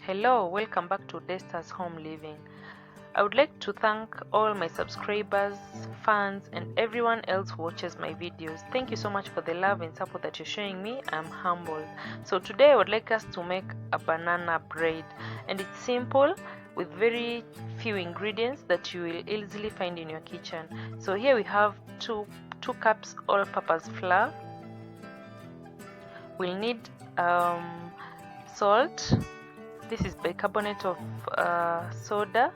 Hello, welcome back to Desta's Home Living. I would like to thank all my subscribers, fans, and everyone else who watches my videos. Thank you so much for the love and support that you're showing me. I'm humbled. So today I would like us to make a banana bread, and it's simple with very few ingredients that you will easily find in your kitchen. So here we have two cups all-purpose flour. We'll need salt. This is bicarbonate of soda,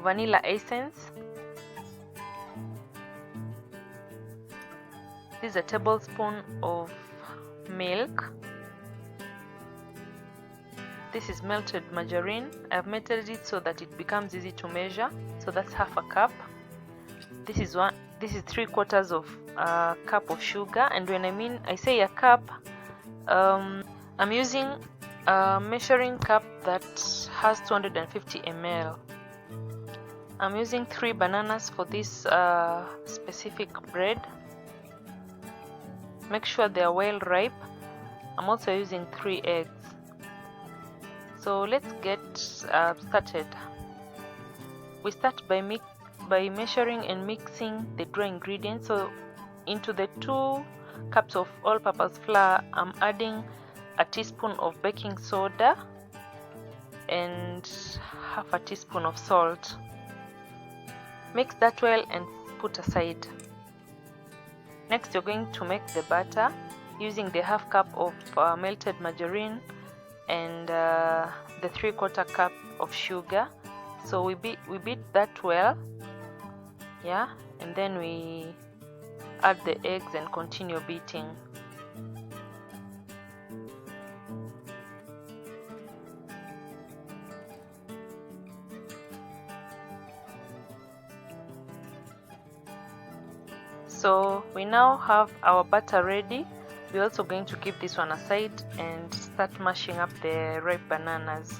vanilla essence. This is a tablespoon of milk. This is melted margarine. I've melted it so that it becomes easy to measure. So that's half a cup. This is 3/4 of a cup of sugar. And when I say a cup, I'm using a measuring cup that has 250 ml. I'm using 3 bananas for this specific bread. Make sure they are well ripe. I'm also using 3 eggs. So let's get started. We start by measuring and mixing the dry ingredients. So into the 2 cups of all-purpose flour, I'm adding a teaspoon of baking soda and half a teaspoon of salt. Mix that well and put aside. Next, you're going to make the batter using the half cup of melted margarine and the 3/4 cup of sugar. So we beat that well, yeah, and then we add the eggs and continue beating. So we now have our batter ready. We're also going to keep this one aside and start mashing up the ripe bananas.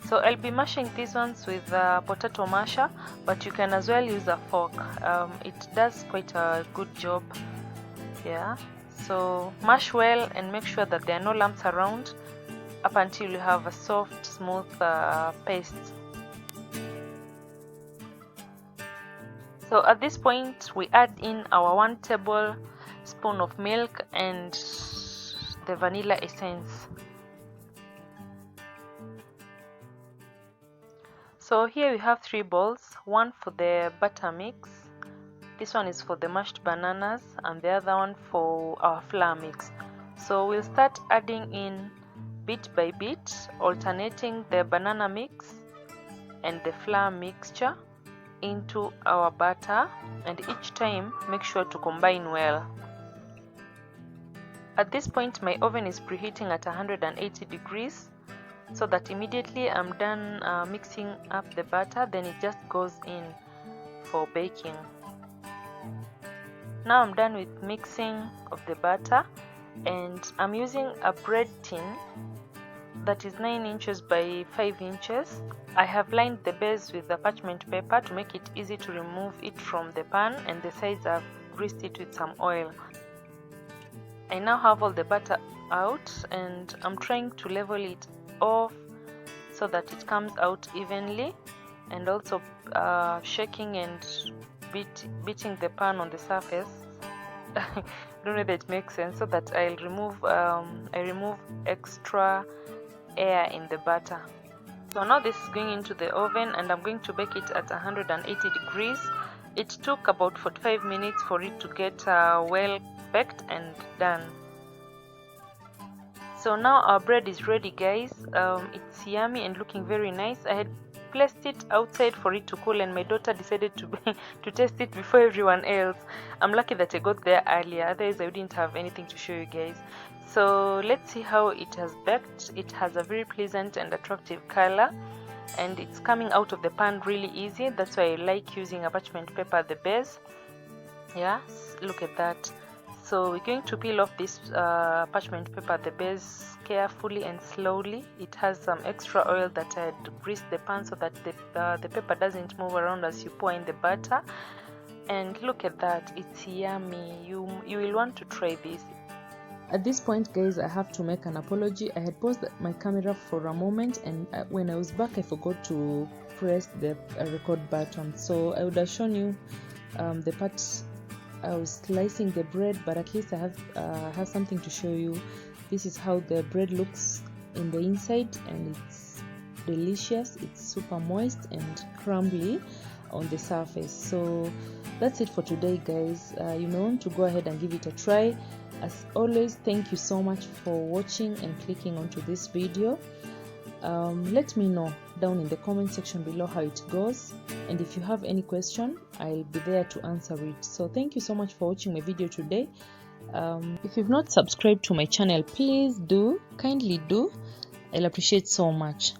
So I'll be mashing these ones with a potato masher, but you can as well use a fork. It does quite a good job. Yeah. So mash well and make sure that there are no lumps around up until you have a soft, smooth paste. So at this point, we add in our 1 tablespoon of milk and the vanilla essence. So here we have 3 bowls, one for the batter mix, this one is for the mashed bananas, and the other one for our flour mix. So we'll start adding in bit by bit, alternating the banana mix and the flour mixture into our batter, and each time make sure to combine well. At this point, my oven is preheating at 180 degrees so that immediately I'm done mixing up the batter, then it just goes in for baking. Now I'm done with mixing of the batter, and I'm using a bread tin that is 9 inches by 5 inches. I have lined the base with a parchment paper to make it easy to remove it from the pan, and the sides I've greased it with some oil. I now have all the batter out, and I'm trying to level it off so that it comes out evenly, and also shaking and beating the pan on the surface. I don't know if that makes sense, so that I remove extra air in the batter. So now this is going into the oven, and I'm going to bake it at 180 degrees. It took about 45 minutes for it to get well baked and done. So now our bread is ready, guys. It's yummy and looking very nice. I had placed it outside for it to cool, and my daughter decided to taste it before everyone else. I'm lucky that I got there earlier, otherwise I wouldn't have anything to show you guys. So let's see how it has baked. It has a very pleasant and attractive color, and it's coming out of the pan really easy. That's why I like using a parchment paper at the base. Yeah, look at that. So we're going to peel off this parchment paper, the base, carefully and slowly. It has some extra oil that I had greased the pan so that the paper doesn't move around as you pour in the butter. And look at that, it's yummy. You will want to try this. At this point, guys, I have to make an apology. I had paused my camera for a moment, and when I was back, I forgot to press the record button. So I would have shown you the part I was slicing the bread, but at least I have something to show you. This is how the bread looks in the inside, and it's delicious. It's super moist and crumbly on the surface. So that's it for today, guys. You may want to go ahead and give it a try. As always, thank you so much for watching and clicking onto this video. Let me know down in the comment section below how it goes, and if you have any question, I'll be there to answer it. So thank you so much for watching my video today. If you've not subscribed to my channel, please do, kindly do. I'll appreciate so much.